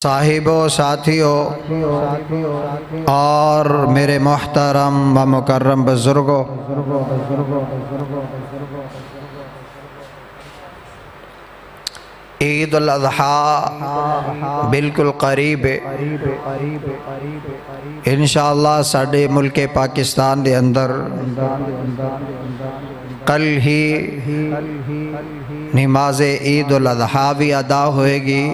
صاحبوں، ساتھیوں اور میرے محترم و مکرم بزرگوں، عید الاضحیٰ بالکل قریب ہے۔ انشاءاللہ ساڈے ملک پاکستان دے اندر کل ہی نماز عید الاضحیٰ بھی ادا ہوئے گی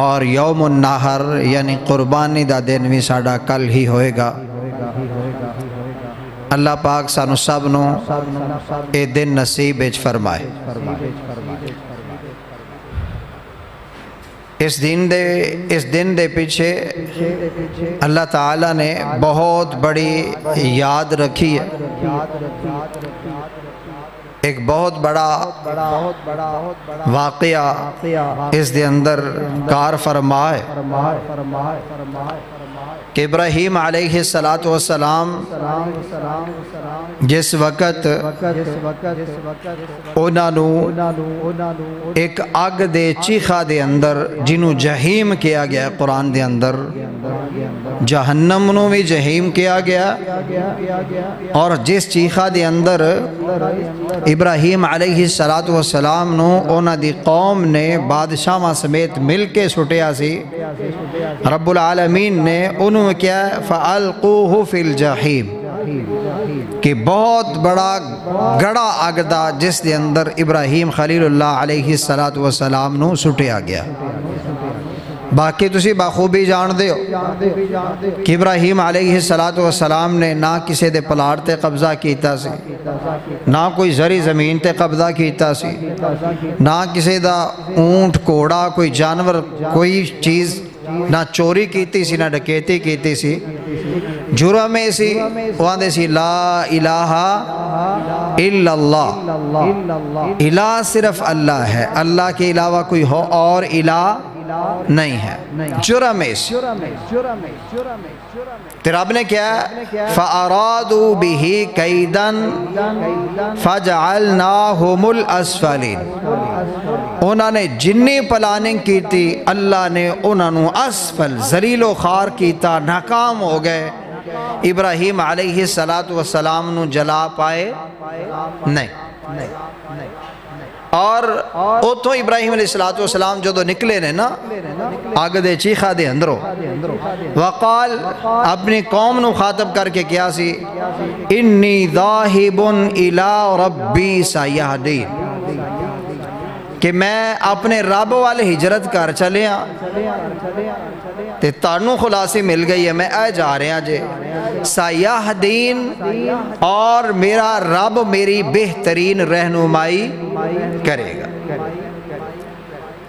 اور یوم النحر یعنی قربانی دا دن بھی ساڈا کل ہی ہوئے گا۔ اللہ پاک سانو سب نو اے دن نصیب وچ فرمائے۔ اس دن دے پیچھے اللہ تعالیٰ نے بہت بڑی یاد رکھی ہے۔ ایک بہت بڑا واقعہ اس دے اندر کار فرما ہے کہ ابراہیم علیہ السلام جس وقت ایک اگ دے چیخا دے اندر جنہوں جہیم کیا گیا قرآن دے اندر، جہنم نو بھی جہیم کیا گیا، اور جس چیخا دے اندر ابراہیم علیہ السلام نو اونا دی قوم نے بادشاہ سمیت مل کے سٹیا سی، رب العالمین نے انہوں کیا فَأَلْقُوهُ فِي الْجَحِيمِ کہ بہت بڑا گڑا اگدا جس دے اندر ابراہیم خلیل اللہ علیہ السلام نو سٹیا گیا۔ باقی تسی بخوبی جان دے ہو کہ ابراہیم علیہ السلام نے نہ کسی دے پلاٹ تے قبضہ کیتا سی، نہ کوئی زری زمین تے قبضہ کیتا سی، نہ کسی دا اونٹ کوڑا کوئی جانور کوئی چیز نہ چوری کیتی سی نہ ڈکیتی کیتی سی۔ جرم سی وہاں سی لا الہ الا اللہ، الہ صرف اللہ ہے، اللہ کے علاوہ کوئی ہو اور الہ نہیں ہے۔ جرم سی تو رب نے کیا فَأَرَادُوا بِهِ كَيْدًا فَجَعَلْنَاهُمُ الْأَسْفَلِينَ، انہوں نے جنی پلاننگ کی تھی، اللہ نے انہوں اسفل ذلیل و خوار کیتا، ناکام ہو گئے۔ ابراہیم علیہ السلام نو جلا پائے نہیں۔ اور اتھوں ابراہیم علیہ السلام جدو نکلے نے نا آگ دے چیخا دے اندروں، وقال اپنی قوم نو خاطب کر کے کیا سی انی ذاہب الی ربی سیہدین، کہ میں اپنے رب والے ہجرت کر چلے تے تانوں خلاصی مل گئی ہے، میں اے جا رہے ہیں جے سیہدین، اور میرا رب میری بہترین رہنمائی کرے گا۔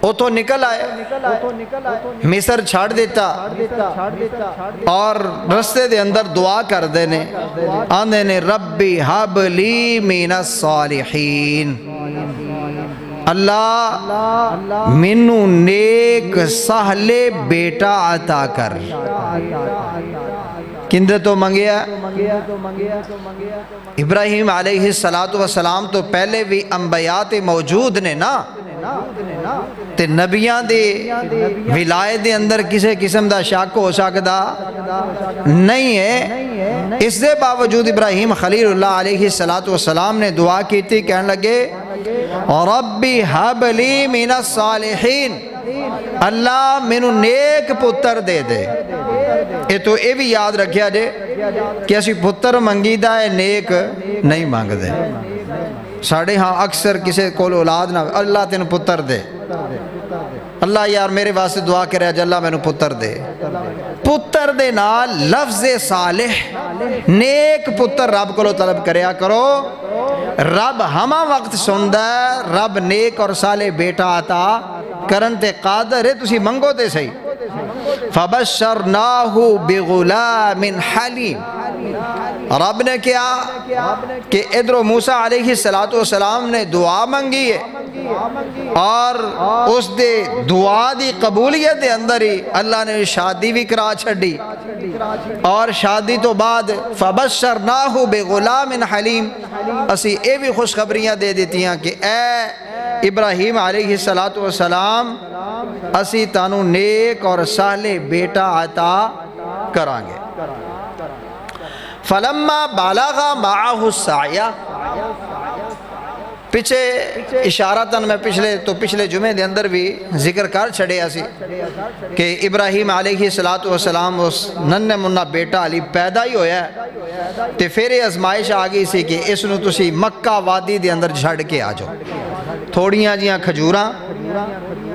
وہ تو نکل آئے، مصر چھاڑ دیتا اور رستے دے اندر دعا کر دینے، آندے نے ربی حب لی من الصالحین، اللہ منو نیک سہلے بیٹا عطا کر۔ کندے تو منگیا ابراہیم علیہ السلام تو پہلے بھی انبیاء موجود نے نا، تے نبیاں دے ولایت دے اندر کسے قسم دا شک ہو سکدا نہیں ہے۔ اس دے باوجود ابراہیم خلیل اللہ علیہ السلام نے دعا کی تھی، کہنے لگے ربی حب لی من الصالحین، اللہ مینوں نیک پتر دے دے۔ یہ تو یہ بھی یاد رکھیا جے کہ اسی پتر منگی دا ہے، نیک نہیں مانگ دے۔ ساڑھے ہاں اکثر کسے کول اولاد نہ اللہ تینوں پتر دے، اللہ یار میرے واسطے دعا کرے جا اللہ مینوں پتر دے۔ پتر دے نال لفظ صالح نیک پتر رب کو طلب کریا کرو، رب ہما وقت سندہ ہے، رب نیک اور صالح بیٹا عطا کرن تے قادر ہے، تسی منگو تے صحیح۔ فَبَشَّرْنَاهُ بِغُلَامٍ حَلِيمٍ، رب نے کیا کہ ادھر موسیٰ علیہ السلام نے دعا منگی ہے، اور اس دے دعا دی قبولیت دے اندر ہی اللہ نے شادی بھی کرا چھڑی، اور شادی تو بعد فَبَشَّرْنَاهُ بِغُلَامٍ حَلِيمٍ، اسی اے بھی خوشخبریاں دے دیتی ہیں کہ اے ابراہیم علیہ السلام اسی تانو نیک اور صالح بیٹا عطا کرانگے۔ فلما بالغا معاہ السعی، پیچھے اشارتاً میں پچھلے جمعے دے اندر بھی ذکر کر چھڑے اسی کہ ابراہیم علیہ السلام اس ننھے منہ بیٹا علی پیدا ہی ہویا ہے تے پھر یہ ازمائش آگئی سی کہ اس نو تسی مکہ وادی دے اندر جھڑ کے آ جاؤ، تھوڑیاں جیاں کھجوراں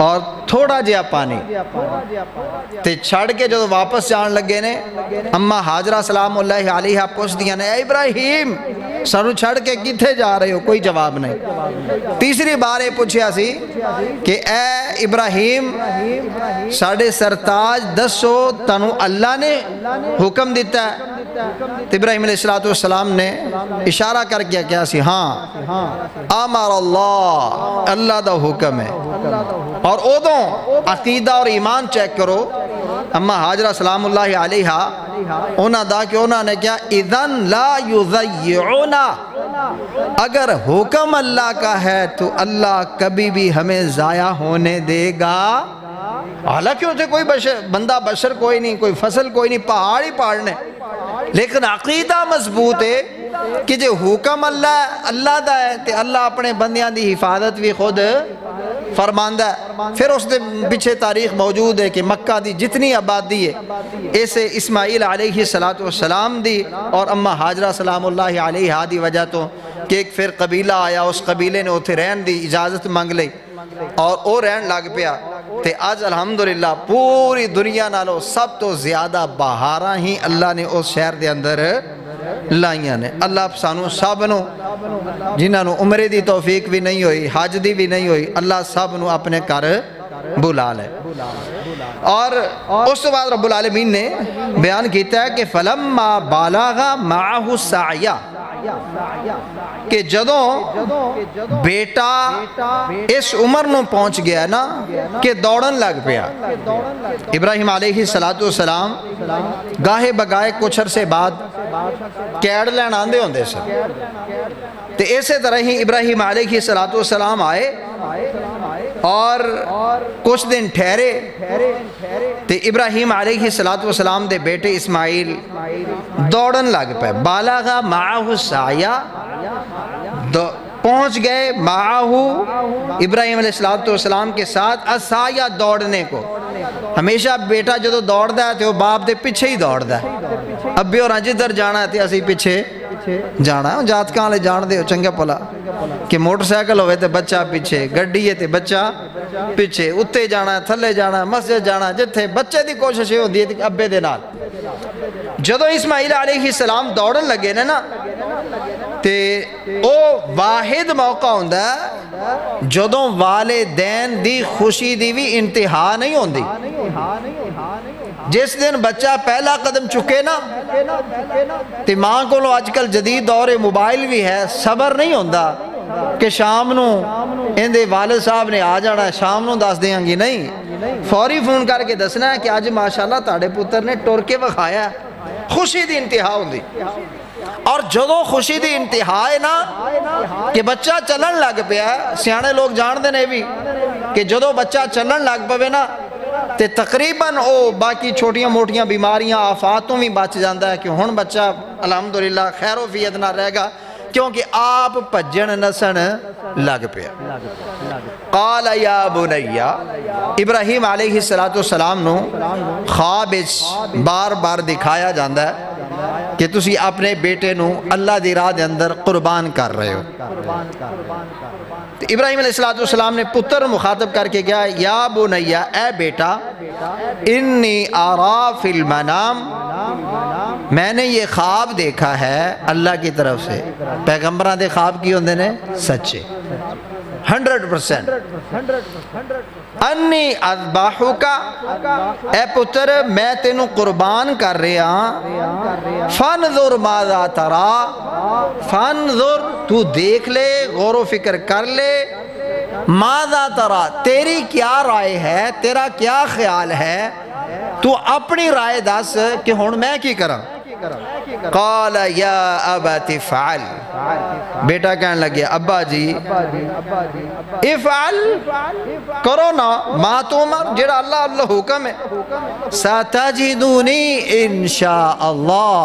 اور تھوڑا جہا پانی تے چھڑ کے جو واپس جان لگے نے، اماں حاجرہ سلام اللہ علیہ پوچھ دیا نے، اے ابراہیم سانو چھڑ کے کتھے جا رہے ہو؟ کوئی جواب نہیں۔ تیسری بار یہ پوچھیا سی کہ اے ابراہیم ساڑھے سرتاج دسو تانو اللہ نے حکم دیتا ہے؟ تو ابراہیم علیہ السلام نے اشارہ کر کے کیا سی، ہاں امر اللہ دا حکم ہے۔ اور ادوں عقیدہ اور ایمان چیک کرو، اما حاجرہ سلام اللہ علیہ انہاں دا کہ انہاں نے کیا، اذن لا یضیعونا، اگر حکم اللہ کا ہے تو اللہ کبھی بھی ہمیں ضائع ہونے دے گا۔ حالانکہ اسے کوئی بندہ بشر کوئی نہیں، کوئی فصل کوئی نہیں، پہاڑ ہی پہاڑنے، لیکن عقیدہ مضبوط ہے کہ جو حکم اللہ دا ہے تے اللہ اپنے بندیاں دی حفاظت بھی خود فرماندہ ہے۔ پھر اس دے پیچھے تاریخ موجود ہے کہ مکہ دی جتنی آبادی ہے اسے اسماعیل علیہ السلام دی اور اماں حاجرہ سلام اللہ علیہ دی وجہ تو کہ ایک پھر قبیلہ آیا، اس قبیلے نے اتھے رہن دی اجازت مانگ لئی اور وہ رہن لگ پیا تے آج الحمدللہ پوری دنیا نالو سب تو زیادہ بہاراں ہی اللہ نے اس شہر دے اندر لائیاں نے۔ اللہ سانو سب نو جنہاں نو عمرے دی توفیق بھی نہیں ہوئی، حج دی بھی نہیں ہوئی، اللہ سب نو اپنے گھر بلا لے۔ اور اس بعد رب العالمین نے بیان کیتا ہے کہ فلما بالغا معاہ السعی، کہ جدوں بیٹا اس عمر نو پہنچ گیا نا کہ دوڑن لگ پیا۔ ابراہیم علیہ السلام گاہے بگائے کچھ عرصے بعد کیڑ لین آندے ہوندے سے، تو اسی طرح ہی ابراہیم علیہ السلام آئے اور کچھ دن ٹھہرے، تو ابراہیم علیہ السلام دے بیٹے اسماعیل دوڑن لگ پہ، بالغا معاہ السعی، پہنچ گئے معاہ ابراہیم علیہ السلام کے ساتھ السعی دوڑنے کو۔ ہمیشہ بیٹا جدو دوڑ دا ہے تو وہ باپ دے پیچھے ہی دوڑ دا ہے، ابھی اور جدھر جانا ہے تو اسی پیچھے جانا ہے۔ جاتکاں لے جان دے ہو چنگا پلا کہ موٹر سائیکل ہوئے تے بچہ پیچھے، گڈی ہے تے بچہ پیچھے، اتے جانا ہے، تھلے جانا ہے، مسجد جانا ہے، جتھے بچے دی کوشش ہوندی ہے ابے دے نال۔ جدو اسماعیل علیہ السلام دوڑن لگے نا تے او واحد موقع ہوندہ ہے جدوں والدین دی خوشی دی بھی انتہا نہیں ہوندی۔ جس دن بچہ پہلا قدم چکے نا تے ماں کو لو آج کل جدید دور موبائل بھی ہے، صبر نہیں ہوندہ کہ شام نو اندے والد صاحب نے آ جانا ہے، شام نو دس دیاں گی، نہیں، فوری فون کر کے دسنا ہے کہ آج ماشاءاللہ تاڑے پتر نے ٹور کے وکھایا ہے۔ خوشی دی انتہا ہوندی، اور جدو خوشی دی انتہا ہے نا کہ بچہ چلن لگ پیا ہے، سیانے لوگ جان دے نے بھی کہ جدو بچہ چلن لگ پوے نا تے تقریباً او باقی چھوٹیاں موٹیاں بیماریاں آفاتوں بھی بچ جاندہ ہے کہ ہن بچہ الحمدللہ خیر و فیت نہ رہے گا کیونکہ آپ پجن نسن لگ پیا۔ قال یا بنیا، ابراہیم علیہ السلام نو خواب بار بار دکھایا جاندہ ہے کہ تسی اپنے بیٹے نو اللہ دی راہ دے اندر قربان کر رہے ہو۔ تو ابراہیم علیہ السلام نے پتر مخاطب کر کے کہا، یا بنیا، اے بیٹا، انی آرا فی المنام، میں نے یہ خواب دیکھا ہے اللہ کی طرف سے۔ پیغمبران دے خواب کی ہوندے نے سچے 100%۔ انی اذبحکا، اے پتر میں تینوں قربان کر رہا ہاں، فانظر ماذا ترا، فانظر تو دیکھ لے، غور و فکر کر لے، ماذا ترا تیری کیا رائے ہے، تیرا کیا خیال ہے، تو اپنی رائے دس کہ ہن میں کی کراں۔ قال یا ابت افعل، بیٹا کہنے لگے ابا جی افعل کرو نا ما تؤمر، جڑا اللہ اللہ حکم ہے، ستجدونی انشاءاللہ۔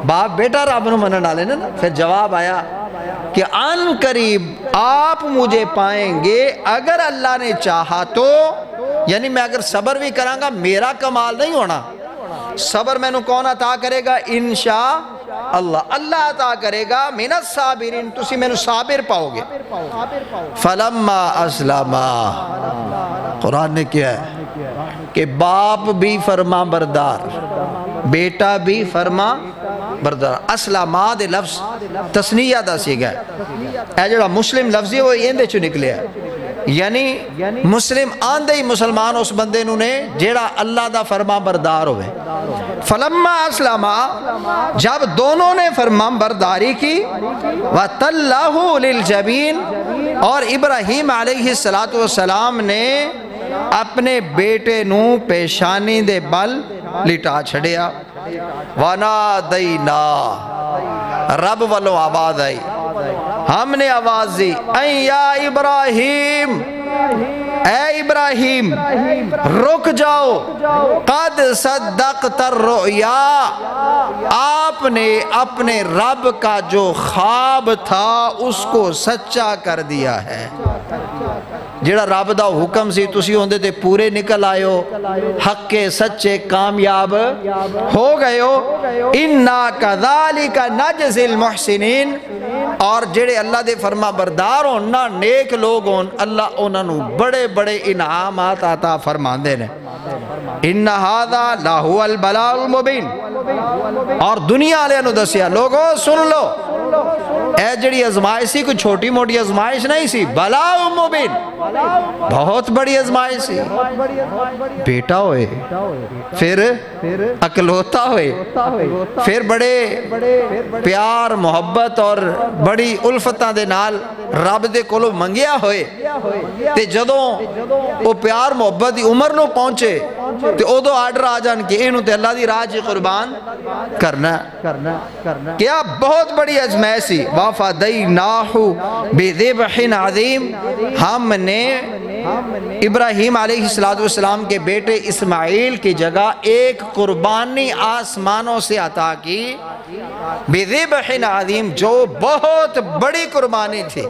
باپ بیٹا رب نو منن والے نا، پھر جواب آیا کہ ان قریب آپ مجھے پائیں گے اگر اللہ نے چاہا تو، یعنی میں اگر صبر بھی کراں گا میرا کمال نہیں ہونا، صبر میں نو کون عطا کرے گا؟ انشاءاللہ، اللہ عطا کرے گا، من الصابرین، تسی میں نو صابر پاؤ گے۔ فلما اسلما، قرآن نے کیا ہے کہ باپ بھی فرما بردار، بیٹا بھی فرما بردار۔ اسلما دے لفظ تسنیہ دا سی گئے، اے جڑا مسلم لفظی وہ یہ چو نکلے ہے، یعنی مسلم آندے ہی مسلمان اس بندے نو نے جیڑا اللہ دا فرما بردار ہوئے۔ فلما اسلما، جب دونوں نے فرما برداری کی، وَتَلَّهُ لِلْجَبِينَ، اور ابراہیم علیہ السلام نے اپنے بیٹے نو پیشانی دے بل لٹا چھڑیا۔ وَنَادَيْنَا، رب والو آواز آئی، ہم نے آواز دی، اَن یا ابراہیم، اے ابراہیم رک جاؤ، قد صدقت الرؤیا، آپ نے اپنے رب کا جو خواب تھا اس کو سچا کر دیا ہے۔ جڑا رب دا حکم سی تسی ہوندے تے پورے نکل آئے ہو، حق کے سچے کامیاب ہو گئے ہو۔ اِنَّا كَذَلِكَ نَجْزِي الْمُحْسِنِينَ، اور جڑے اللہ دے فرما بردار ہون نا، نیک لوگ ہون، اللہ انہاں نو بڑے بڑے انعامات عطا فرماندے نے۔ اِنَّ هَذَا لَهُوَ الْبَلَاءُ الْمُبِينُ، اور دنیا والے نو دسیا لوگو سن لو، اے جڑی ازمائش سی کوئی چھوٹی موٹی ازمائش نہیں سی، بلاء مبین، بہت بڑی ازمائش سی۔ بیٹا ہوئے، پھر اکلوتا ہوئے، پھر بڑے پیار محبت اور بڑی الفتاں دے نال رب دے کولو منگیا ہوئے، تے جدوں وہ پیار محبت دی عمر نو پہنچے تے ادو آرڈر آ جان کہ انہوں تے اللہ دی راہ چ قربان کرنا۔ کیا بہت بڑی ازمائش سی۔ وَفَدَيْنَاهُ بِذِبْحٍ عَظِيمٍ، ہم نے ابراہیم علیہ السلام کے بیٹے اسماعیل کی جگہ ایک قربانی آسمانوں سے عطا کی، بِذِبْحٍ عَظِيمٍ، جو بہت بڑی قربانی تھی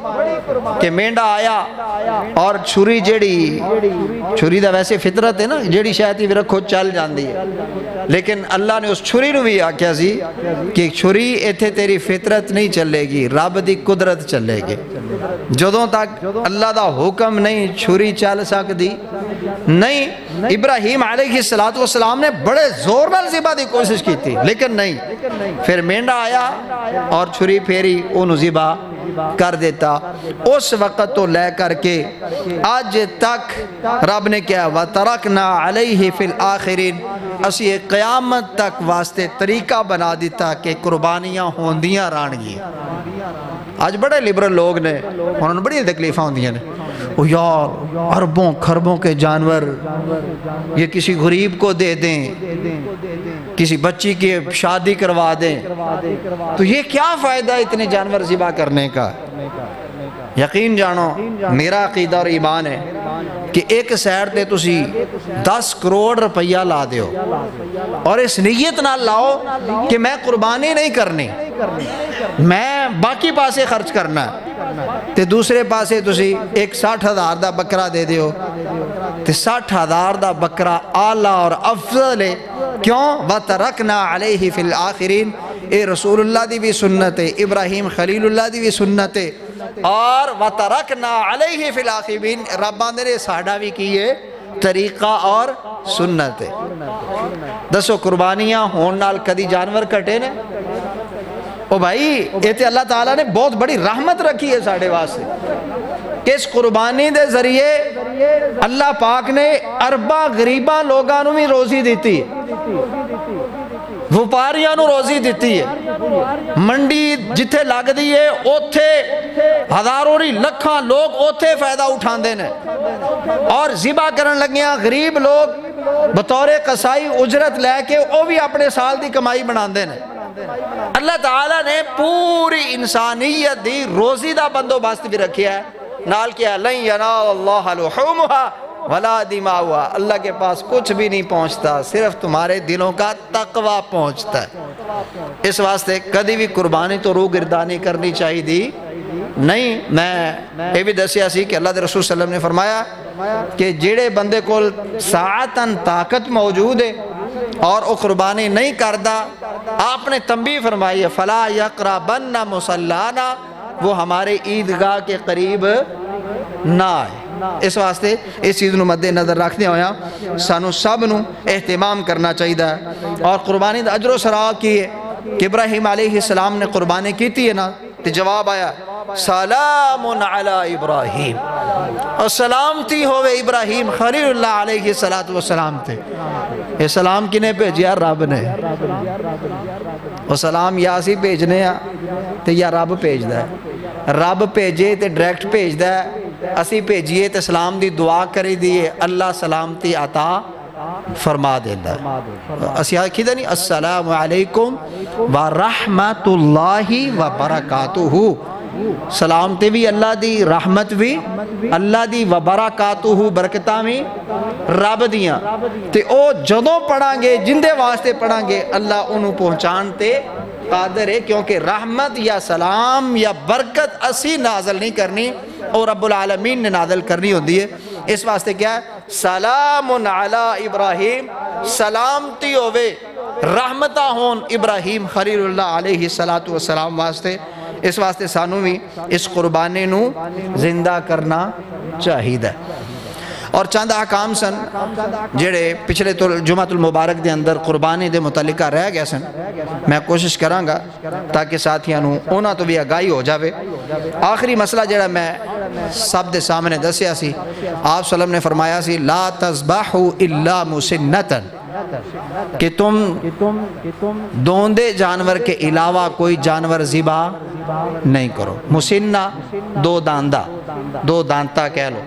کہ مینڈا آیا اور چھری جیڑی، چھری دا ویسے فطرت ہے نا، جیڑی شاید ہی رکھو چل جاندی ہے، لیکن اللہ نے اس چھری نو بھی آکھیا سی کہ چھری ایتھے تیری فطرت نہیں چلے گی، رب دی قدرت چلے گی۔ جدوں تک اللہ دا حکم نہیں چھری چل سکتی نہیں۔ ابراہیم علیہ السلام نے بڑے زور نال ذبح دی کوشش کی تھی لیکن نہیں، پھر مینڈا آیا اور چھری پھیری انہوں ذبح کر دیتا۔ اس وقت تو لے کر کے آج تک رب نے کیا، وَتَرَكْنَا عَلَيْهِ فِي الْآخِرِينَ، اسی ایک قیامت تک واسطے طریقہ بنا دیتا کہ قربانیاں ہوندیاں رانگی۔ آج بڑے لبرل لوگ نے، انہوں نے بڑی تکلیفہ ہوندیاں نے، وہ یار اربوں خربوں کے جانور یہ کسی غریب کو دے دیں، کسی بچی کی شادی کروا دیں، تو یہ کیا فائدہ اتنے جانور ذبح کرنے کا؟ یقین جانو، میرا عقیدہ اور ایمان ہے کہ ایک سائر تے تسی 10 کروڑ روپیہ لا دیو اور اس نیت نہ لاؤ کہ میں قربانی نہیں کرنی، میں باقی پاسے خرچ کرنا ہے، تے دوسرے پاسے تسی ایک 60,000 دا بکرا دے دیو، تے 60,000 دا بکرا اعلیٰ اور افضل ہے۔ کیوں؟ وَتَرَكْنَا عَلَيْهِ فِي الْآخِرِينَ، اے رسول اللہ دی بھی سنت ہے، ابراہیم خلیل اللہ دی بھی سنت ہے، اور وَتَرَكْنَا عَلَيْهِ فِي الْآخِرِينَ، ربان نے ساڑھا بھی کیے طریقہ اور سنت ہے۔ دسو قربانیاں ہون نال کدی جانور کٹے نے؟ او بھائی یہ تے اللہ تعالیٰ نے بہت بڑی رحمت رکھی ہے ساڑھے واسے کہ اس قربانی دے ذریعے اللہ پاک نے اربا غریباں لوگاں نو بھی روزی دیتی ہے۔ ਵਪਾਰੀਆਂ ਨੂੰ ਰੋਜ਼ੀ ਦਿੱਤੀ ਹੈ। ਮੰਡੀ ਜਿੱਥੇ ਲੱਗਦੀ ਹੈ ਉੱਥੇ ਹਜ਼ਾਰਾਂ ਨਹੀਂ ਲੱਖਾਂ ਲੋਕ ਉੱਥੇ ਫਾਇਦਾ ਉਠਾਉਂਦੇ ਨੇ, ਔਰ ਜ਼ਿਬਾ ਕਰਨ ਲੱਗਿਆਂ ਗਰੀਬ ਲੋਕ ਬਤੌਰੇ ਕਸਾਈ ਉਜਰਤ ਲੈ ਕੇ ਉਹ ਵੀ ਆਪਣੇ ਸਾਲ ਦੀ ਕਮਾਈ ਬਣਾਉਂਦੇ ਨੇ। اللہ تعالیٰ نے پوری انسانیت دی روزی دا بندوبست بھی رکھیا ہے، نال کیا لن ینال اللہ لحومها ولا دماؤها، اللہ کے پاس کچھ بھی نہیں پہنچتا، صرف تمہارے دلوں کا تقوی پہنچتا ہے۔ اس واسطے کدی بھی قربانی تو روح گردانی کرنی چاہیے دی نہیں۔ میں یہ بھی دسیا سی کہ اللہ دے رسول صلی اللہ علیہ وسلم نے فرمایا کہ جیڑے بندے کو ساعتاً طاقت موجود ہے اور وہ قربانی نہیں کردا، آپ نے تنبیہ فرمائی ہے فلا یقربن مصلانا، وہ ہمارے عیدگاہ کے قریب نہ آئے۔ اس واسطے اس چیز نو مد نظر رکھتے ہویا سانو سب نو اہتمام کرنا چاہیے، اور قربانی دا اجر و ثواب کی ہے کہ ابراہیم علیہ السلام نے قربانی کی تھی نا، تو جواب آیا سلام علی ابراہیم، اور سلامتی ہوئے ابراہیم خلیل اللہ علیہ السلام تھے۔ یہ سلام کنے بھیجیا؟ رب نے۔ وہ سلام یا اسی بھیجنے ہیں تو یا رب بھیج ہے۔ رب بھیجے تو ڈائریکٹ بھیج ہے، اسی بھیجیے تو سلام دی دعا کری دیئے، اللہ سلامتی عطا فرما دیتا ہے۔ اسی آئے کھیدہ نہیں السلام علیکم ورحمت اللہ وبرکاتہ، سلامتی بھی اللہ دی، رحمت بھی اللہ دی، وبرکاتہ برکتہ بھی رب دیاں۔ تے او جدوں پڑھاں گے جندے واسطے پڑھاں گے اللہ انہوں پہنچانتے قادر ہے، کیونکہ رحمت یا سلام یا برکت اسی نازل نہیں کرنی اور رب العالمین نے نازل کرنی ہوتی ہے۔ اس واسطے کیا ہے؟ سلام علی ابراہیم، سلامتی ہوئے رحمتہ ہون ابراہیم خلیل اللہ علیہ السلام واسطے۔ اس واسطے سانو بھی اس قربانی نو زندہ کرنا چاہیے۔ اور چند احکام سن جڑے پچھلے جمعۃ المبارک دے اندر قربانی دے متعلقہ رہ گئے سن، میں کوشش کراں گا تاکہ ساتھیاں نو اونا تو بھی آگاہی ہو جاوے۔ آخری مسئلہ جڑا میں سب دے سامنے دسیا سی، آپ صلی اللہ علیہ وسلم نے فرمایا سی لا تذبحوا الا مسنتا، کہ تم دوندے جانور کے علاوہ کوئی جانور ذبح نہیں کرو۔ مسنہ دو داندہ، دو دانتا کہہ لو،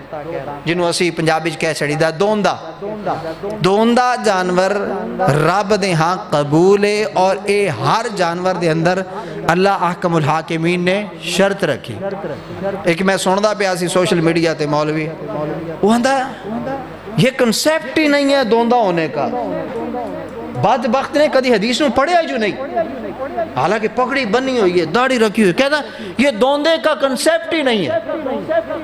جنہوں اسی پنجابی کہہ چھڑی دا دوندہ۔ دوندہ جانور رب دے ہاں قبول ہے، اور اے ہر جانور دے اندر اللہ احکم الحاکمین نے شرط رکھی۔ ایک میں سندا پیا سی سوشل میڈیا تے مولوی، وہ ہندا یہ کنسیپٹ ہی نہیں ہے دوندہ ہونے کا، بدبخت نے کدی حدیث میں پڑھیا جو نہیں، حالانکہ پگڑی بنی ہوئی ہے، داڑھی رکھی ہوئی ہے، کہتا یہ دوندے کا کنسیپٹ ہی نہیں ہے۔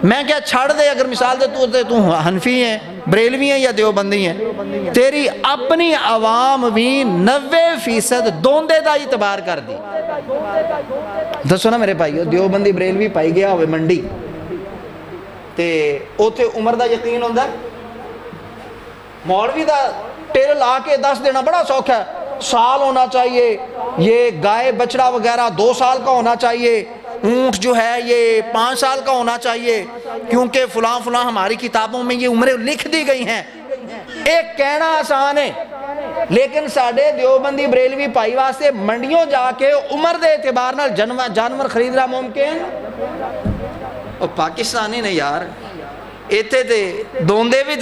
میں کیا چھاڑ دے، اگر مثال دے تو حنفی ہیں، بریلوی ہیں یا دیوبندی ہیں، تیری اپنی عوام بھی 90% دوندے دا اعتبار کر دی۔ دسو نا میرے بھائیو، دیوبندی بریلوی پائی گیا ہوئے منڈی تے اوتھے عمر دا یقین ہوندہ ہے، مولوی دا ٹیرل آ کے 10 دینا بڑا سوکھ ہے، سال ہونا چاہیے، یہ گائے بچڑا وغیرہ 2 سال کا ہونا چاہیے، اونٹ جو ہے یہ 5 سال کا ہونا چاہیے، کیونکہ فلاں فلاں ہماری کتابوں میں یہ عمریں لکھ دی گئی ہیں۔ ایک کہنا آسان ہے، لیکن ساڑھے دیوبندی بریلوی پائی واسطے منڈیوں جا کے عمر دے اعتبار نال جانور خریدنا ممکن؟ اور پاکستانی نے یار ایتھے تے دوندے بھی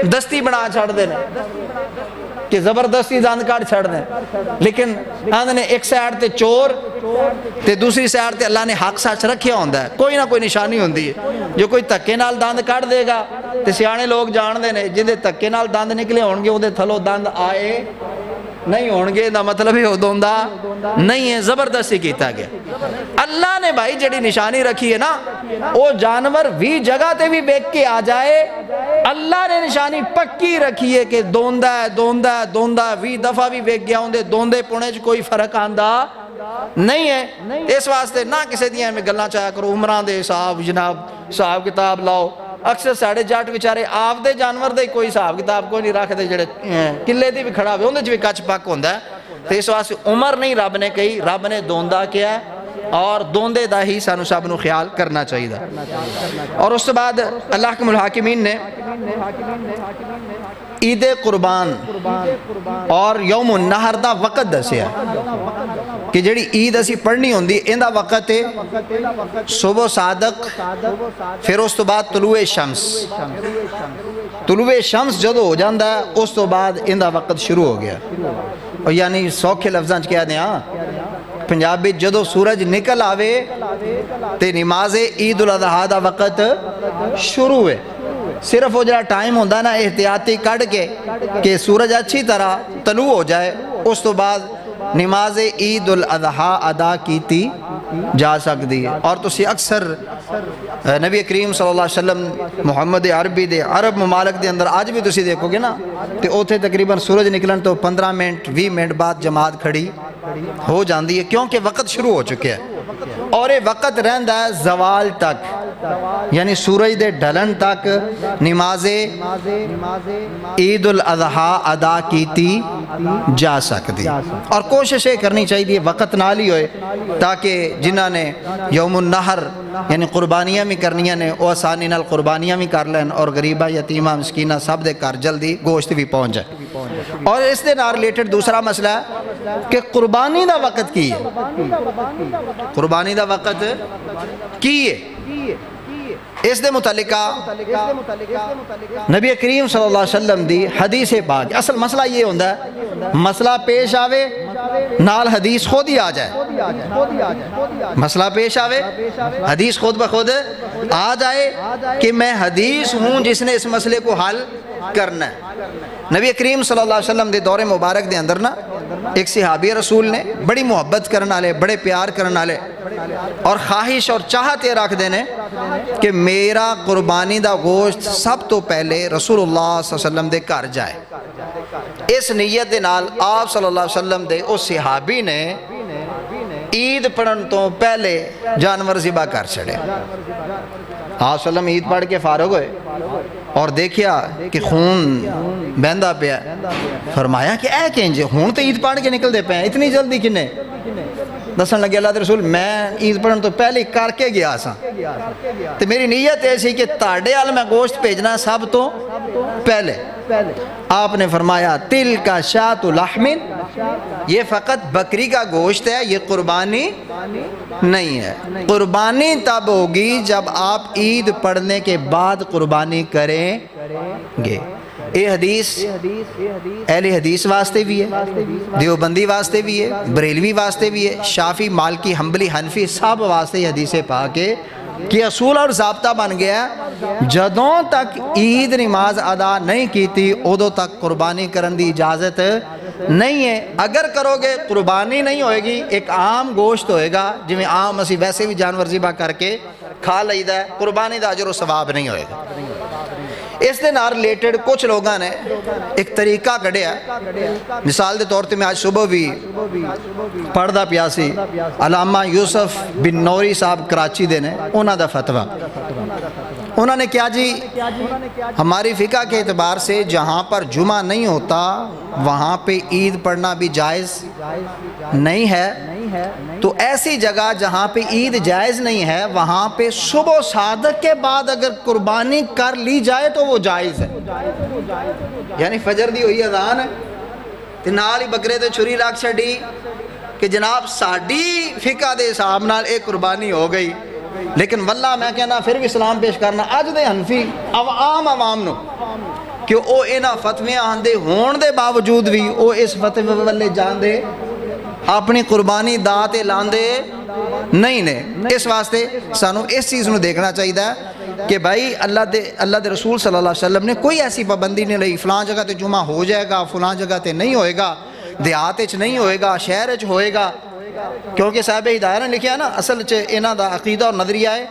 دستی بنا چھڑ دینے کہ زبردستی داند کاٹ چھڑ دیں، لیکن آندھنے ایک سائڈ تے چور تے دوسری سائڈ تے اللہ نے حق سچ رکھیا ہوندہ ہے، کوئی نہ کوئی نشانی ہوندی ہے۔ جو کوئی تکے نال داند کاٹ دے گا تے سیانے لوگ جان دینے، جن دے تکے نال داند نکلے ہونگے وہ دے تھلو داند آئے نہیں ہونگے، دا مطلب ہی ہو دوندہ نہیں ہے، زبردستی کیتا گیا۔ اللہ نے بھائی جڑی نشانی رکھی ہے نا، وہ جانور بھی جگہ تے بھی بیک کے آ جائے، اللہ نے نشانی پکی رکھی ہے کہ دوندہ ہے دوندہ ہے دوندہ ہے، بھی دفعہ بھی بیک گیا ہوندے، دوندے پونے جو کوئی فرق آندہ نہیں ہے۔ اس واسطے نہ کسی دیاں میں گلنا چاہیا کرو عمران دے صاحب جناب صاحب کتاب لاؤ، اکثر ساڑھے جاٹ بچارے آپ دے جانور دے کوئی صاحب کتاب کوئی نہیں رکھ دے، جڑے کلے دی بھی کھڑا ہوئے ہوندے جو بھی کچھ پاک ہوندہ ہے۔ تو اس واسطے عمر نہیں رب نے کہی، رب نے دوندہ کیا ہے، اور دوندے دا ہی سانو سب نو خیال کرنا چاہیے۔ اور اس کے بعد اللہ کے الحاکمین نے عید قربان اور یوم النحر دا وقت دسیا کہ جڑی عید اسی پڑھنی ہوندی ایندا وقت ہے صبح صادق، پھر اس تو بعد طلوع شمس۔ طلوع شمس جدو ہو جاندہ ہے اس تو بعد ایندا وقت شروع ہو گیا۔ اور یعنی سوکھے لفظاں کہہ دیں پنجابی جدو سورج نکل آوے تے نماز عید الاضحیٰ دا وقت شروع ہے۔ صرف وہ جڑا ٹائم ہوندہ نا احتیاطی کڑ کے کہ سورج اچھی طرح طلوع ہو جائے، اس تو بعد نماز عید الاضحیٰ ادا کیتی جا سکتی ہے۔ اور تسی اکثر نبی کریم صلی اللہ علیہ وسلم محمد عربی دے عرب ممالک دے اندر آج بھی تسی دیکھو گے نا تے اوتھے تقریباً سورج نکلن تو 15 منٹ 20 منٹ بعد جماعت کھڑی ہو جاندی ہے، کیونکہ وقت شروع ہو چکے ہیں۔ اور یہ وقت رہندہ ہے زوال تک، یعنی سورج دے ڈھلن تک نماز عید الاضحیٰ ادا کیتی جا سکتی۔ اور کوشش یہ کرنی چاہیے وقت نال ہی ہوئے تاکہ جنہاں نے یوم النحر یعنی قربانیاں بھی کرنیاں نے وہ آسانی نال قربانیاں بھی کر لین، اور غریبہ یتیمہ مسکینہ سب دے کر جلدی گوشت بھی پہنچ جائے۔ اور اس دے نال ریلیٹڈ دوسرا مسئلہ ہے کہ قربانی دا وقت کی ہے، قربانی دا وقت کی ہے۔ اس دے متعلقہ نبی کریم صلی اللہ علیہ وسلم دی حدیث پاک، اصل مسئلہ یہ ہوندہ ہے مسئلہ پیش آوے نال حدیث خود ہی آ جائے، مسئلہ پیش آوے حدیث خود بخود آ جائے کہ میں حدیث ہوں جس نے اس مسئلے کو حل کرنا ہے۔ نبی کریم صلی اللہ علیہ وسلم دے دور مبارک دے اندر نا ایک صحابی رسول نے بڑی محبت کرنا لے، بڑے پیار کرنا لے اور خواہش اور چاہت یہ رکھ دینے کہ میرا قربانی دا گوشت سب تو پہلے رسول اللہ صلی اللہ علیہ وسلم دے گھر جائے۔ اس نیت دے نال آپ صلی اللہ علیہ وسلم دے اس صحابی نے عید پڑھن تو پہلے جانور ذبح کر چھڑے۔ آپ صلی اللہ علیہ وسلم عید پڑھ کے فارغ ہوئے اور دیکھیا کہ خون بہندہ پیا، فرمایا کہ اے کہیں خون تو عید پڑھ کے نکل دے پہ اتنی جلدی کنے؟ دسن لگے اللہ دے رسول میں عید پڑھن تو پہلے کر کے گیا سا تو میری نیت ایسی کہ تاڑے آل میں گوشت بھیجنا سب تو پہلے۔ آپ نے فرمایا تل کا شاۃ لحم، یہ فقط بکری کا گوشت ہے، یہ قربانی نہیں ہے۔ قربانی تب ہوگی جب آپ عید پڑھنے کے بعد قربانی کریں گے۔ یہ حدیث اہل حدیث واسطے بھی ہے، دیوبندی واسطے بھی ہے، بریلوی واسطے بھی ہے، شافی مالکی حنبلی حنفی سب واسطے یہ حدیث پاک ہے کہ اصول اور ضابطہ بن گیا جدوں تک عید نماز ادا نہیں کیتی ادوں تک قربانی کرن دی اجازت نہیں ہے۔ اگر کرو گے قربانی نہیں ہوئے گی، ایک عام گوشت ہوئے گا جی میں عام اسی ویسے بھی جانور ذبح کر کے کھا لئیدہ ہے، قربانی دا اجر و ثواب نہیں ہوئے گا۔ اس دے نار ریلیٹڈ کچھ لوگاں نے ایک طریقہ کڑیا، مثال دے طور تے میں آج صبح بھی پڑھدا پیاسی علامہ یوسف بن نوری صاحب کراچی دے نے انہاں دا فتویٰ، انہوں نے کیا جی ہماری فقہ کے اعتبار سے جہاں پر جمعہ نہیں ہوتا وہاں پہ عید پڑھنا بھی جائز نہیں ہے، تو ایسی جگہ جہاں پہ عید جائز نہیں ہے وہاں پہ صبح صادق کے بعد اگر قربانی کر لی جائے تو وہ جائز ہے۔ یعنی فجر دی ہوئی اذان ہے تے نال ہی بکرے تے چھری لاکھ چھڑی کہ جناب ساڑی فقہ دے حساب نال ایک قربانی ہو گئی، لیکن واللہ میں کہنا پھر بھی سلام پیش کرنا اج دے حنفی عوام نو کہ او اینا فتویاں آندے ہون دے باوجود بھی او اس فتوے والے جان دے اپنی قربانی داتے لاندے نہیں نے۔ اس واسطے سانو اس چیز نو دیکھنا چاہیے کہ بھائی اللہ دے رسول صلی اللہ علیہ وسلم نے کوئی ایسی پابندی نہیں لئی فلاں جگہ تے جمعہ ہو جائے گا، فلاں جگہ تے نہیں ہوئے گا، دیہات وچ نہیں ہوئے گا، شہر وچ ہوئے گا، کیونکہ صاحب ہدایت نے لکھیا نا اصل چ انہاں دا عقیدہ اور نظریہ ہے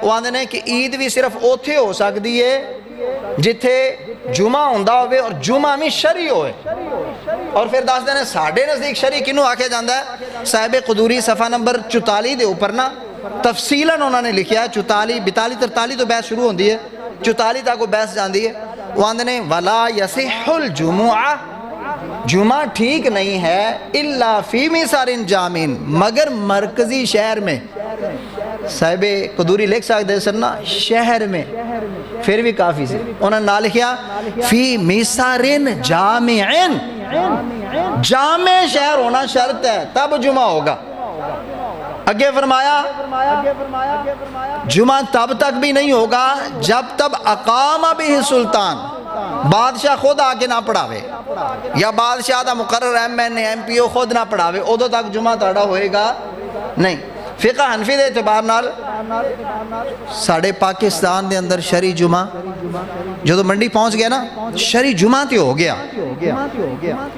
وہ آندے نے کہ عید بھی صرف اوتھے ہو سکتی ہے جتھے جمعہ ہوندا ہوئے اور جمعہ میں شرعی ہوئے۔ اور پھر دس دینے ساڑھے نزدیک شرعی کنوں آکھے جاندہ ہے؟ صاحب قدوری صفحہ نمبر 44 دے اوپر نا تفصیلاً انہوں نے لکھیا ہے، 44 42 43 تو بحث شروع ہوندی ہے، 44 تک وہ بحث جاندی ہے، وہ آندے نے وَلَا يَصِحُّ الْجُمُعَةِ جمعہ ٹھیک نہیں ہے الا فی مِصَرٍ جامع مگر مرکزی شہر میں۔ صاحب قدوری لکھ سکتے سرنا شہر میں، پھر بھی کافی سی انہوں نے نال لکھیا فی میسارن جامعن، جامع شہر ہونا شرط ہے تب جمعہ ہوگا۔ اگے فرمایا جمعہ تب تک بھی نہیں ہوگا جب تب اقام بھی سلطان، بادشاہ خود آگے نہ پڑھاوے یا بادشاہ دا مقرر M N A M P O خود نہ پڑھاوے، ادھو تک جمعہ تاڑا ہوئے گا نہیں۔ فقہ حنفی دے اعتبار نال ساڑھے پاکستان دے اندر شرعی جمعہ جو منڈی پہنچ گیا نا، شرعی جمعہ تے ہو گیا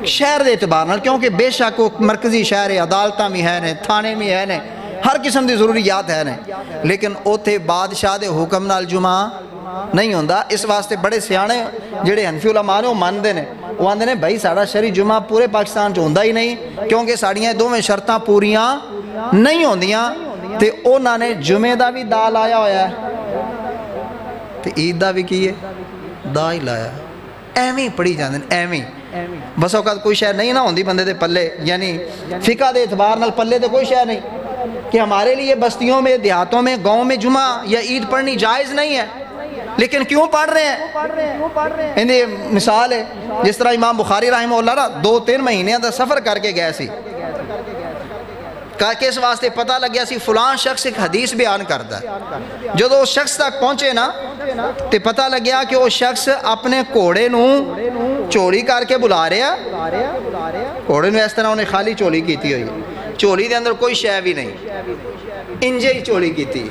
شہر دے اعتبار نال، کیونکہ بے شک وہ مرکزی شہر ہے، عدالتاں بھی ہے نے، تھانے بھی ہے نے، ہر قسم دی ضروریات ہے نے، لیکن اوتھے بادشاہ دے حکم نال جمعہ نہیں ہوندا۔ اس واسطے بڑے سیانے جڑے حنفی علماء نے وہ مانتے ہیں، وہ آندے نے بھائی ساڑا شرعی جمعہ پورے پاکستان چ ہوندا ہی نہیں، کیونکہ ساڑیاں دوویں شرطاں پوریاں نہیں ہوندیاں، تے انہاں نے جمعے دا بھی دا لایا ہویا ہے تے عید دا بھی کی ہے دا ہی لایا، ایویں پڑھی جاندے ہیں ایویں۔ بس اوقات کوئی شے نہیں نہ ہوندی بندے دے پلے، یعنی فقہ دے اعتبار نال پلے تے کوئی شے نہیں کہ ہمارے لیے بستیوں میں، دیہاتوں میں، گاؤں میں جمعہ یا عید پڑھنی جائز نہیں ہے، لیکن کیوں پڑھ رہے ہیں؟ اندھی مثال ہے جس طرح امام بخاری رحمہ اللہ نا 2-3 مہینے دا سفر کر کے گئے سی، کہا کہ اس واسطے پتہ لگ گیا سی فلان شخص ایک حدیث بیان کرتا ہے، جو اس شخص تک پہنچے نا تے پتہ لگ گیا کہ وہ شخص اپنے گھوڑے نو چوری کر کے بلا رہا، گھوڑے نو اس طرح انہیں خالی چوری کیتی ہوئی، چوری دے اندر کوئی شے بھی نہیں، انجے ہی چوری کیتی۔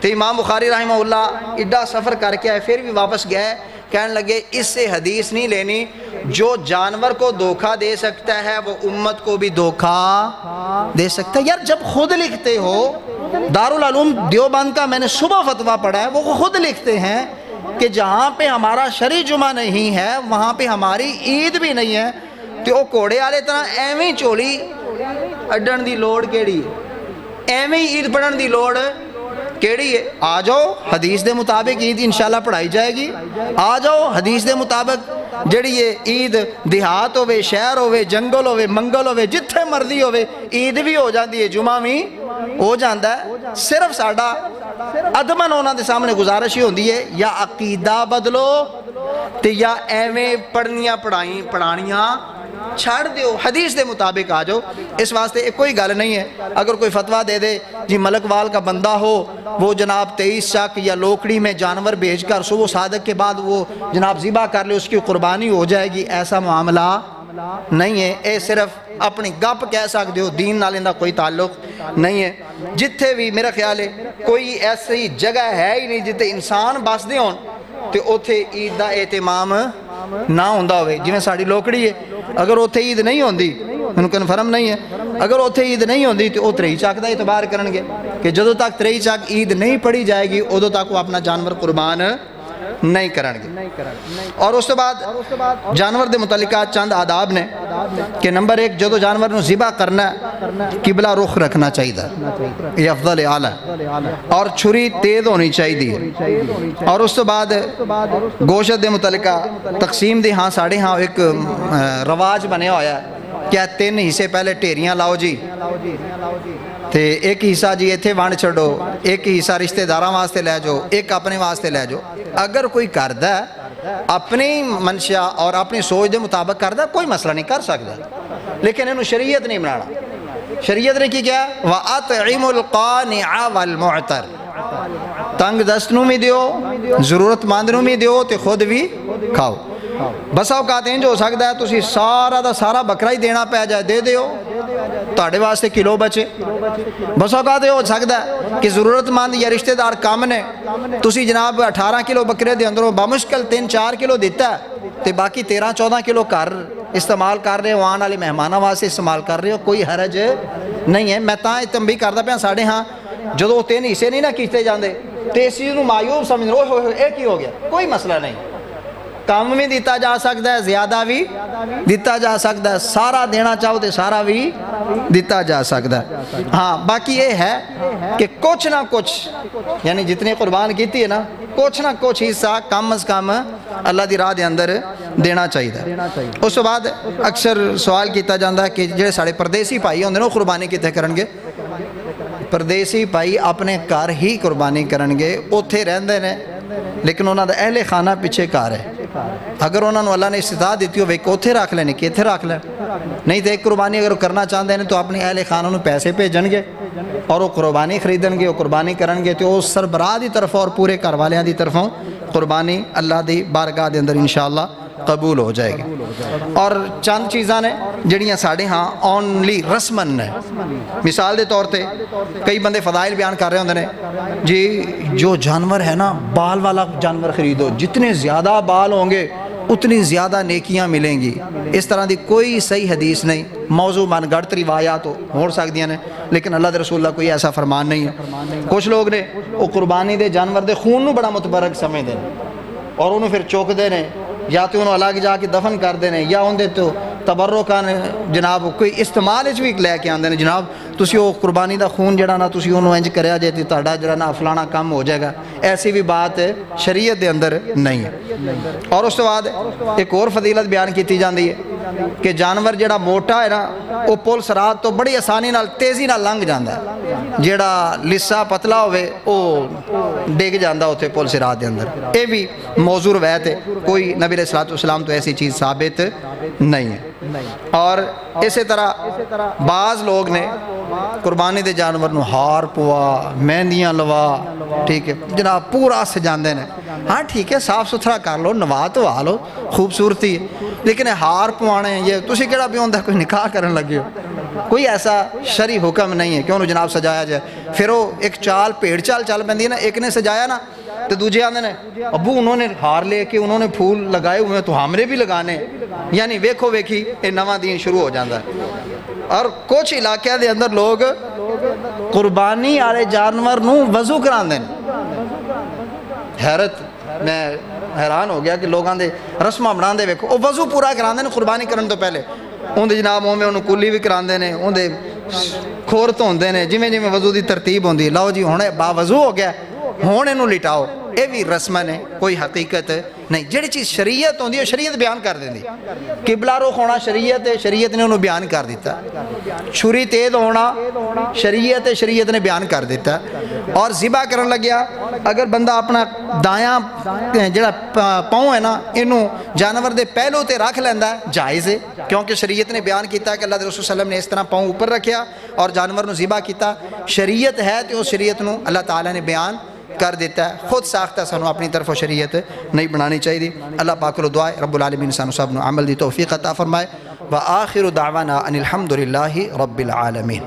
تو امام بخاری رحمہ اللہ ایڈا سفر کر کے آئے، پھر بھی واپس گئے، کہنے لگے اس سے حدیث نہیں لینی، جو جانور کو دھوکہ دے سکتا ہے وہ امت کو بھی دھوکہ دے سکتا ہے۔ یار جب خود لکھتے ہو، دارالعلوم دیوبند کا میں نے صبح فتویٰ پڑھا ہے، وہ خود لکھتے ہیں کہ جہاں پہ ہمارا شرعی جمعہ نہیں ہے وہاں پہ ہماری عید بھی نہیں ہے، تو وہ کوڑے والے طرح ایویں چولی اڈن دی لوڑ کیڑی ہے، ایویں عید پڑھن دی لوڑ کیڑی ہے؟ آ جاؤ حدیث دے مطابق عید انشاءاللہ پڑھائی جائے گی، آ جاؤ حدیث دے مطابق جڑی یہ عید دیہات ہوئے، شہر ہوئے، جنگل ہوئے، منگل ہوئے، جتھے مرضی ہوئے عید بھی ہو جاندی ہے، جمعہ بھی ہو جاندہ ہے۔ صرف ساڑھا ادمن ہونا دے سامنے گزارش ہی ہوندی ہے یا عقیدہ بدلو تے یا ایویں پڑھنیاں پڑھانیاں چھاڑ دیو، حدیث دے مطابق آ جاؤ۔ اس واسطے کوئی گل نہیں ہے اگر کوئی فتویٰ دے دے جی ملک وال کا بندہ ہو، وہ جناب 23 شک یا لوکڑی میں جانور بھیج کر صبح صادق کے بعد وہ جناب ذبح کر لے، اس کی قربانی ہو جائے گی، ایسا معاملہ نہیں ہے، اے صرف اپنی گپ کہہ سکتے ہو، دین نال اندا کوئی تعلق نہیں ہے۔ جتھے بھی میرا خیال ہے کوئی ایسی جگہ ہے ہی نہیں جتے انسان بس دے ہون تے اوتھے عید دا اہتمام نہ ہوندا ہوئے، جی میں ساڑی لوکڑی ہے اگر اوتھے عید نہیں ہوندی، انہوں کنفرم نہیں ہے، اگر اوتھے عید نہیں ہوندی تو او تریئی چاک دا اعتبار کرنگے کہ جدو تک تریئی چاک عید نہیں پڑھی جائے گی ادو تک وہ اپنا جانور قربان نہیں کرنگے۔ اور اس تو بعد جانور دے متعلقات چند آداب نے کہ نمبر 1 جدو جانور نو ذبح کرنا ہے قبلہ رخ رکھنا چاہیے، یہ افضل اعلیٰ، اور چھری تیز ہونی چاہیے۔ اور اس تو بعد گوشت دے متعلقہ تقسیم دے ہاں ساڑھے ہاں ایک رواج بنے ہویا ہے، کیا 3 حصے پہلے ٹیریاں لاؤ جی تے ایک حصہ جی ایتھے وانڈ چھڑو، ایک حصہ رشتہ داراں واسطے لے جو، ایک اپنے واسطے لے جو۔ اگر کوئی کردہ ہے اپنی منشا اور اپنی سوچ دے مطابق کردہ کوئی مسئلہ نہیں کر سکتا، لیکن انہوں شریعت نہیں بنانا۔ شریعت نے کی کیا وَأَطْعِمُ الْقَانِعَ وَالْمُعْتَرِ، تنگ دستنوں میں دیو، ضرورت مندنوں میں دیو تے خود بھی کھاؤ۔ بسا اوقات ہیں جو ہو سکتا ہے تسی سارا دا سارا بکرا ہی دینا پہ جائے دے دیو تاڑے واسطے کلو بچے، بسا اوقات ہو سکتا ہے کہ ضرورت مند یا رشتہ دار کام نے تسی جناب 18 کلو بکرے دے اندروں بامشکل 3-4 کلو دیتا ہے تے باقی 13-14 کلو کر استعمال کر رہے ہو، آن والے مہمانہ واسطے استعمال کر رہے ہو، کوئی حرج نہیں ہے۔ میں تاں تنبیہ کردہ پہ ساڑھے ہاں جدو 3 حصے نہیں نہ کیتے جاندے تے اس چیز نو معیوب سمجھ رہو ایک ہی ہو گیا، کوئی مسئلہ نہیں، کم بھی دیتا جا سکتا ہے، زیادہ بھی دیتا جا سکتا ہے، سارا دینا چاہو تو سارا بھی دیتا جا سکتا ہے۔ ہاں باقی یہ ہے کہ کچھ نہ کچھ یعنی جتنے قربان کیتی ہے نا کچھ نہ کچھ حصہ کم از کم اللہ دی راہ دے اندر دینا چاہیے۔ اس بعد اکثر سوال کیتا جاندہ ہے کہ جڑے ساڑے پردیسی بھائی ہوندے نا قربانی کیتے کرنگے، پردیسی بھائی اپنے گھر ہی قربانی کرنگے، اوتھے رہندے نے لیکن انہوں نے اہل خانہ پیچھے کار ہے. اگر انہوں نے اللہ نے استطاعت دیتی ہو کہ اتھے رکھ لیں کہ اتھے رکھ لیں, نہیں تو ایک قربانی اگر کرنا چاہتے ہیں تو اپنے اہل خانہ نوں پیسے بھیجن گے اور وہ قربانی خریدن گے, وہ قربانی کرن گے تو اس سربراہ دی طرف اور پورے گھر والیاں دی طرفوں قربانی اللہ دی بارگاہ دے اندر انشاءاللہ قبول ہو جائے گی. اور چند چیزاں نے جڑیاں ساڑھے ہاں اونلی رسمن نے. مثال دے طور تے کئی بندے فضائل بیان کر رہے ہوندے نے جی جو جانور ہے نا بال والا جانور خریدو, جتنے زیادہ بال ہوں گے اتنی زیادہ نیکیاں ملیں گی. اس طرح دی کوئی صحیح حدیث نہیں, موضوع من گڑت روایات ہو سکدیاں نے, لیکن اللہ دے رسول اللہ کوئی ایسا فرمان نہیں ہے. کچھ لوگ نے وہ قربانی دے جانور دے خون نو بڑا متبرک سمجھدے نے اور انہوں پھر چوکدے نے, یا تو انہوں الگ جا کے دفن کر دینے, یا اندے تو تبرکان جناب کوئی استعمال بھی لے کے آندے نے جناب تسی وہ قربانی دا خون جڑا نا تسی انہوں انج کریا جائے تہاڈا جڑا نا فلانا کام ہو جائے گا. ایسی بھی بات شریعت دے اندر نہیں ہے. اور اس کے بعد ایک اور فضیلت بیان کیتی جاندی ہے کہ جانور جڑا موٹا ہے نا وہ پل سرات تو بڑی آسانی نال تیزی نال لنگ جاندا ہے, جڑا لسا پتلا ہوئے وہ ڈگ جاندا ہوتے پل سرات دے اندر. یہ بھی موضوع روایت ہے, کوئی نبی علیہ الصلوۃ والسلام تو ایسی چیز ثابت نہیں ہے. اور اسی طرح بعض لوگ نے قربانی دے جانور نو ہار پوا, مہندیاں لوا, ٹھیک ہے جناب پورا سجاندے نے. ہاں ٹھیک ہے صاف ستھرا کر لو, نوا تو آ لو, خوبصورتی ہے, لیکن ہار پوانے یہ تسی کیڑا بھی ہوندہ کوئی نکاح کرن لگے ہو, کوئی ایسا شرعی حکم نہیں ہے کہ انہوں جناب سجایا جائے. پھر وہ ایک چال پیڑ چال چل پہندی ہے نا, ایک نے سجایا نا تو دوجے آندے نے ابو انہوں نے ہار لے کے انہوں نے پھول لگائے ہوئے تو ہمارے بھی لگانے, یعنی ویکھو ویکھی یہ نواں دین شروع ہو جاندہ ہے. اور کچھ علاقے دے اندر لوگ قربانی والے جانور نو وضو کراندے نے. حیرت, میں حیران ہو گیا کہ لوگاں دے رسمہ بناندے ویکھو, وہ وضو پورا کراندے نے قربانی کرن تو پہلے. اون دے جناب میں انہوں کلی بھی کراندے نے, اون دے کھور تو ہوندے نے, جویں وضو دی ترتیب ہوندی, لو جی ہونے با وضو ہو گیا ہون انہوں لٹاؤ. یہ بھی رسمن ہے, کوئی حقیقت نہیں. جڑی چیز شریعت ہوندی ہے شریعت بیان کر دیندی. قبلہ رخ ہونا شریعت ہے, شریعت نے انہوں بیان کر دیتا. چھری تیز ہونا شریعت ہے, شریعت نے بیان کر دیتا. اور ذبح کرن لگیا اگر بندہ اپنا دایاں جڑا پاؤں ہے نا انہوں جانور دے پہلو تے رکھ لیندہ ہے, جائز ہے, کیونکہ شریعت نے بیان کیتا کہ اللہ دے رسول صلی اللہ علیہ وسلم نے اس طرح پاؤں اوپر رکھیا اور جانور نو ذبح کیتا. شریعت ہے تو اس شریعت نو اللہ تعالیٰ نے بیان کر دیتا ہے. خود ساختہ سانو اپنی طرف شریعت نہیں بنانی چاہیے. اللہ پاک کو دعائے رب العالمین سانو سب نو عمل دی توفیق عطا فرمائے. وآخر دعوانا ان الحمدللہ رب العالمین.